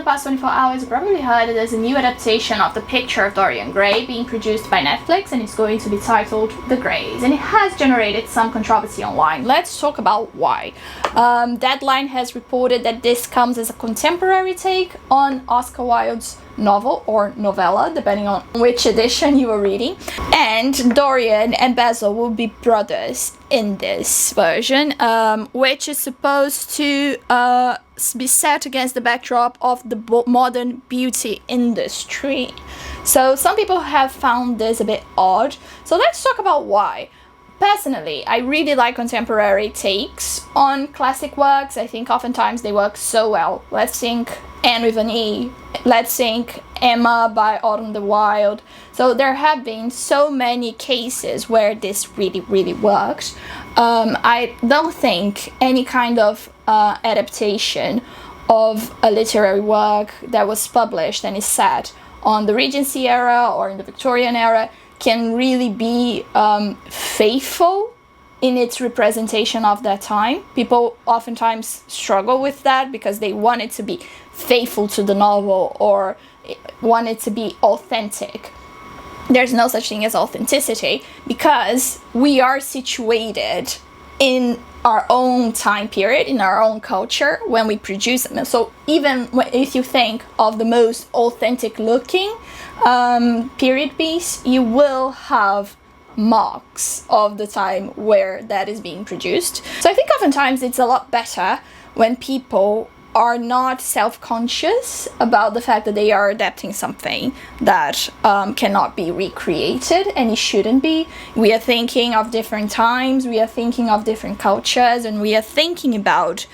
past 24 hours, you probably heard that there's a new adaptation of The Picture of Dorian Gray being produced by Netflix, and it's going to be titled The Greys, and it has generated some controversy online. Let's talk about why. Deadline has reported that this comes as a contemporary take on Oscar Wilde's novel or novella, depending on which edition you are reading, and Dorian and Basil will be brothers in this version, which is supposed to be set against the backdrop of the modern beauty industry. So some people have found this a bit odd, so let's talk about why. Personally, I really like contemporary takes on classic works. I think oftentimes they work so well. Let's think Anne with an E. Let's think Emma by Autumn the Wild. So there have been so many cases where this really worked. I don't think any kind of adaptation of a literary work that was published and is set on the Regency era or in the Victorian era can really be faithful in its representation of that time. People oftentimes struggle with that because they want it to be faithful to the novel or want it to be authentic. There's no such thing as authenticity because we are situated in our own time period, in our own culture when we produce them. So even if you think of the most authentic looking period piece, you will have marks of the time where that is being produced. So I think oftentimes it's a lot better when people are not self-conscious about the fact that they are adapting something that cannot be recreated, and it shouldn't be. We are thinking of different times, we are thinking of different cultures, and we are thinking about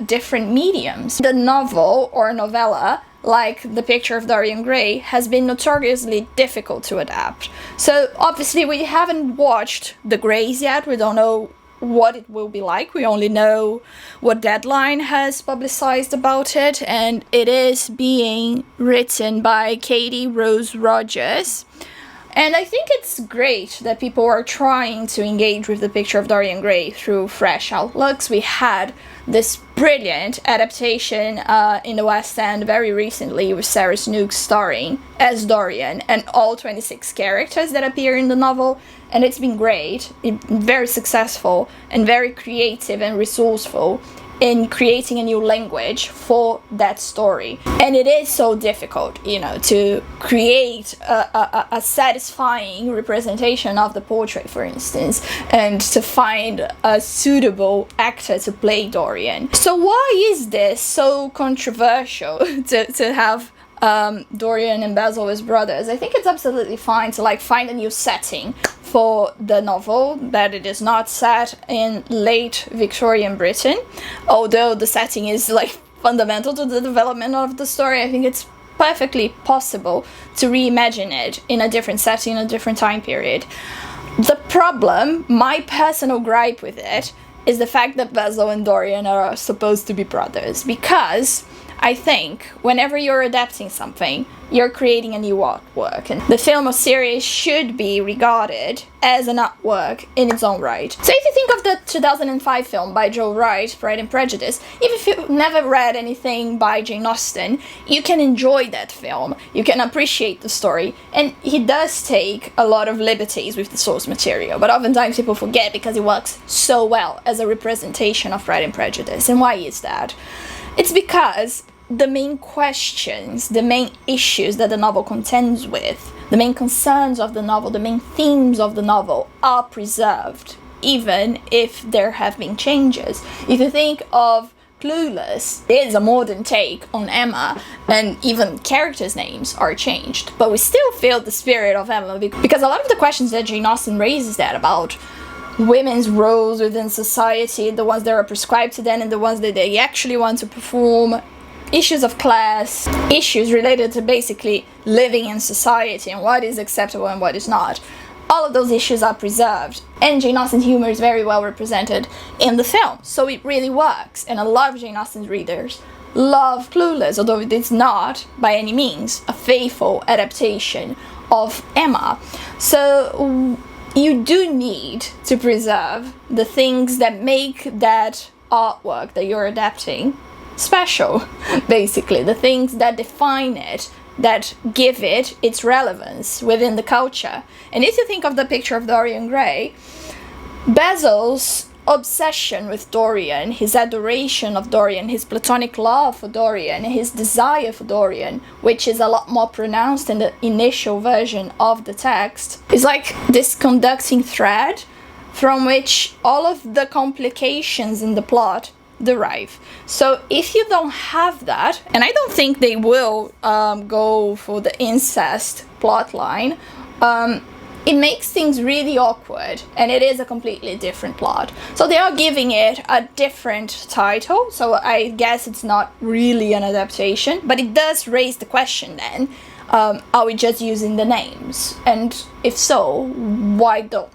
different mediums. The novel or novella, like The Picture of Dorian Gray, has been notoriously difficult to adapt. So obviously we haven't watched The Greys yet, we don't know what it will be like. We only know what Deadline has publicized about it, and it is being written by Katie Rose Rogers. And I think it's great that people are trying to engage with The Picture of Dorian Gray through fresh outlooks. We had this brilliant adaptation in the West End very recently with Sarah Snook starring as Dorian and all 26 characters that appear in the novel, and it's been great, very successful and very creative and resourceful in creating a new language for that story. And it is so difficult, you know, to create a satisfying representation of the portrait, for instance, and to find a suitable actor to play Dorian. So why is this so controversial to have Dorian and Basil as brothers? I think it's absolutely fine to find a new setting for the novel, that it is not set in late Victorian Britain, although the setting is fundamental to the development of the story. I think it's perfectly possible to reimagine it in a different setting, in a different time period. The problem, my personal gripe with it, is the fact that Basil and Dorian are supposed to be brothers, because I think whenever you're adapting something, you're creating a new artwork, and the film or series should be regarded as an artwork in its own right. So if you think of the 2005 film by Joe Wright, Pride and Prejudice, even if you've never read anything by Jane Austen, you can enjoy that film, you can appreciate the story, and he does take a lot of liberties with the source material, but oftentimes people forget because it works so well as a representation of Pride and Prejudice. And why is that? It's because the main questions, the main issues that the novel contends with, the main concerns of the novel, the main themes of the novel are preserved, even if there have been changes. If you think of Clueless, it is a modern take on Emma, and even characters' names are changed, but we still feel the spirit of Emma, because a lot of the questions that Jane Austen raises that about women's roles within society, the ones that are prescribed to them and the ones that they actually want to perform, issues of class, issues related to basically living in society and what is acceptable and what is not. All of those issues are preserved, and Jane Austen's humor is very well represented in the film, so it really works. And a lot of Jane Austen's readers love Clueless, although it is not by any means a faithful adaptation of Emma. So you do need to preserve the things that make that artwork that you're adapting special, basically. The things that define it, that give it its relevance within the culture. And if you think of the picture of Dorian Gray, Basil's obsession with Dorian, his adoration of Dorian, his platonic love for Dorian, his desire for Dorian, which is a lot more pronounced in the initial version of the text, is like this conducting thread from which all of the complications in the plot derive. So if you don't have that, and I don't think they will go for the incest plotline, it makes things really awkward, and it is a completely different plot. So they are giving it a different title, so I guess it's not really an adaptation, but it does raise the question then, are we just using the names? And if so, why don't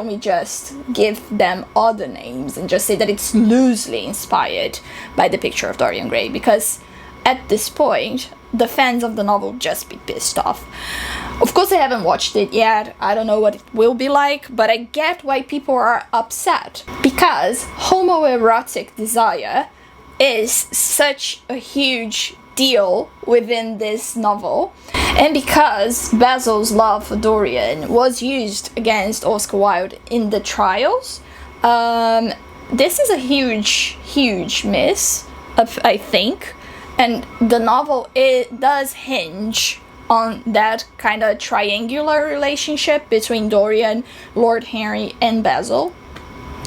we just give them other names and just say that it's loosely inspired by the picture of Dorian Gray? Because at this point, the fans of the novel just be pissed off. Of course, I haven't watched it yet. I don't know what it will be like, but I get why people are upset. Because homoerotic desire is such a huge deal within this novel, and because Basil's love for Dorian was used against Oscar Wilde in the trials, this is a huge miss, I think. And the novel, it does hinge on that kind of triangular relationship between Dorian, Lord Henry, and Basil.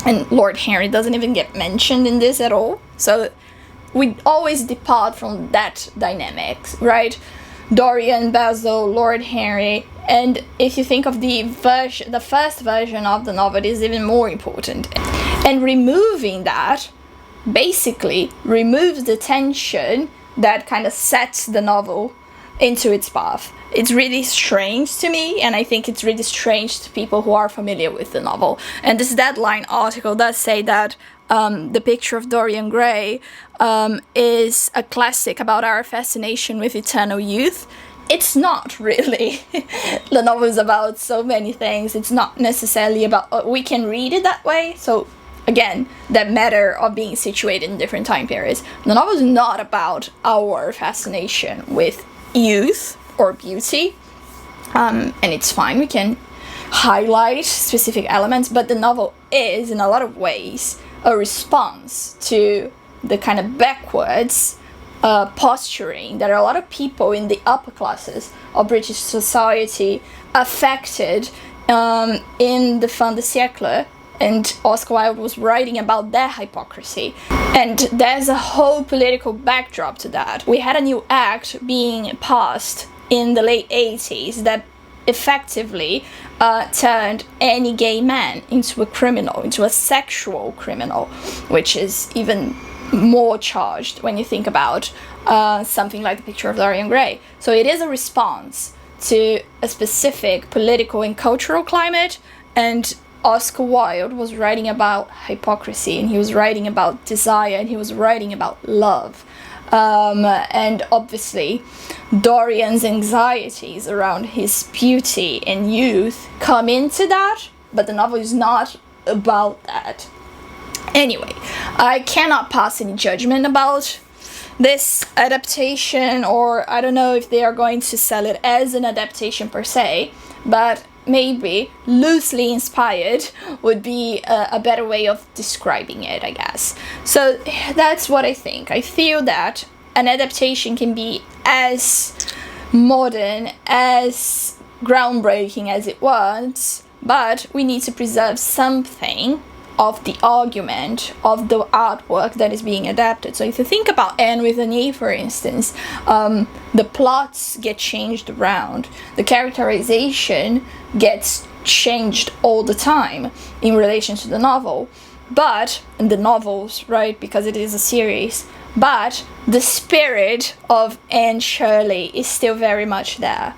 And Lord Henry doesn't even get mentioned in this at all. So we always depart from that dynamics, right? Dorian, Basil, Lord Henry. And if you think of the first version of the novel, it is even more important. And removing that basically removes the tension that kind of sets the novel into its path. It's really strange to me, and I think it's really strange to people who are familiar with the novel. And this Deadline article does say that The Picture of Dorian Gray is a classic about our fascination with eternal youth. It's not really. The novel is about so many things. It's not necessarily about... we can read it that way, so... Again, that matter of being situated in different time periods. The novel is not about our fascination with youth or beauty. And it's fine, we can highlight specific elements, but the novel is, in a lot of ways, a response to the kind of backwards posturing that a lot of people in the upper classes of British society affected in the fin de siècle. And Oscar Wilde was writing about their hypocrisy. And there's a whole political backdrop to that. We had a new act being passed in the late 80s that effectively turned any gay man into a criminal, into a sexual criminal, which is even more charged when you think about something like The Picture of Dorian Gray. So it is a response to a specific political and cultural climate, and Oscar Wilde was writing about hypocrisy, and he was writing about desire, and he was writing about love. And obviously, Dorian's anxieties around his beauty and youth come into that, but the novel is not about that. Anyway, I cannot pass any judgment about this adaptation, or I don't know if they are going to sell it as an adaptation per se, but maybe loosely inspired would be a better way of describing it, I guess. So that's what I think. I feel that an adaptation can be as modern, as groundbreaking as it wants, but we need to preserve something of the argument of the artwork that is being adapted. So if you think about Anne with an E, for instance, the plots get changed around, the characterization gets changed all the time in relation to the novel, but in the novels, right, because it is a series, but the spirit of Anne Shirley is still very much there.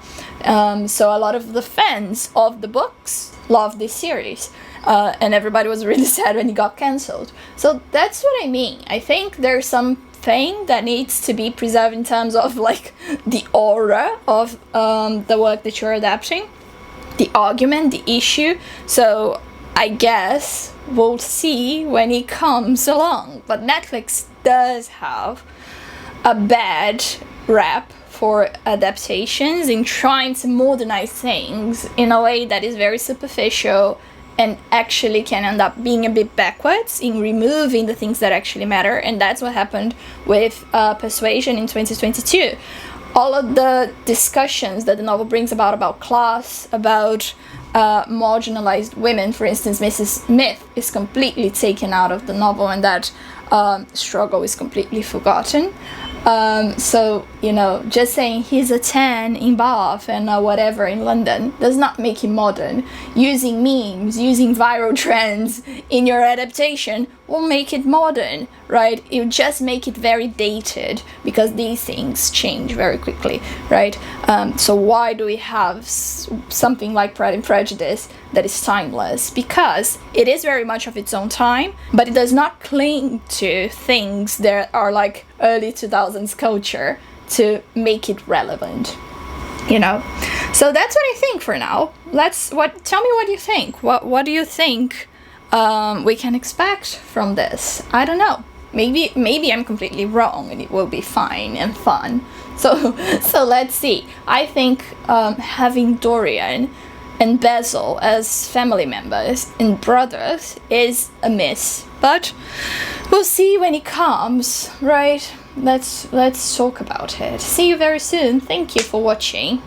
So a lot of the fans of the books love this series. And everybody was really sad when it got cancelled. So that's what I mean. I think there's something that needs to be preserved in terms of like the aura of the work that you're adapting, the argument, the issue. So I guess we'll see when it comes along. But Netflix does have a bad rap for adaptations in trying to modernize things in a way that is very superficial and actually can end up being a bit backwards in removing the things that actually matter. And that's what happened with Persuasion in 2022. All of the discussions that the novel brings about class, about marginalized women, for instance, Mrs. Smith is completely taken out of the novel, and that struggle is completely forgotten. So, you know, just saying he's a 10 in Bath and whatever in London does not make him modern. Using memes, using viral trends in your adaptation will make it modern, right? It will just make it very dated because these things change very quickly, right? So why do we have something like Pride and Prejudice that is timeless? Because it is very much of its own time, but it does not cling to things that are like early 2000s culture to make it relevant, you know? So that's what I think for now. Tell me what you think. What do you think we can expect from this? I don't know. Maybe I'm completely wrong and it will be fine and fun. So let's see. I think having Dorian and Basil as family members and brothers is a miss, but we'll see when it comes, right? Let's talk about it. See you very soon. Thank you for watching.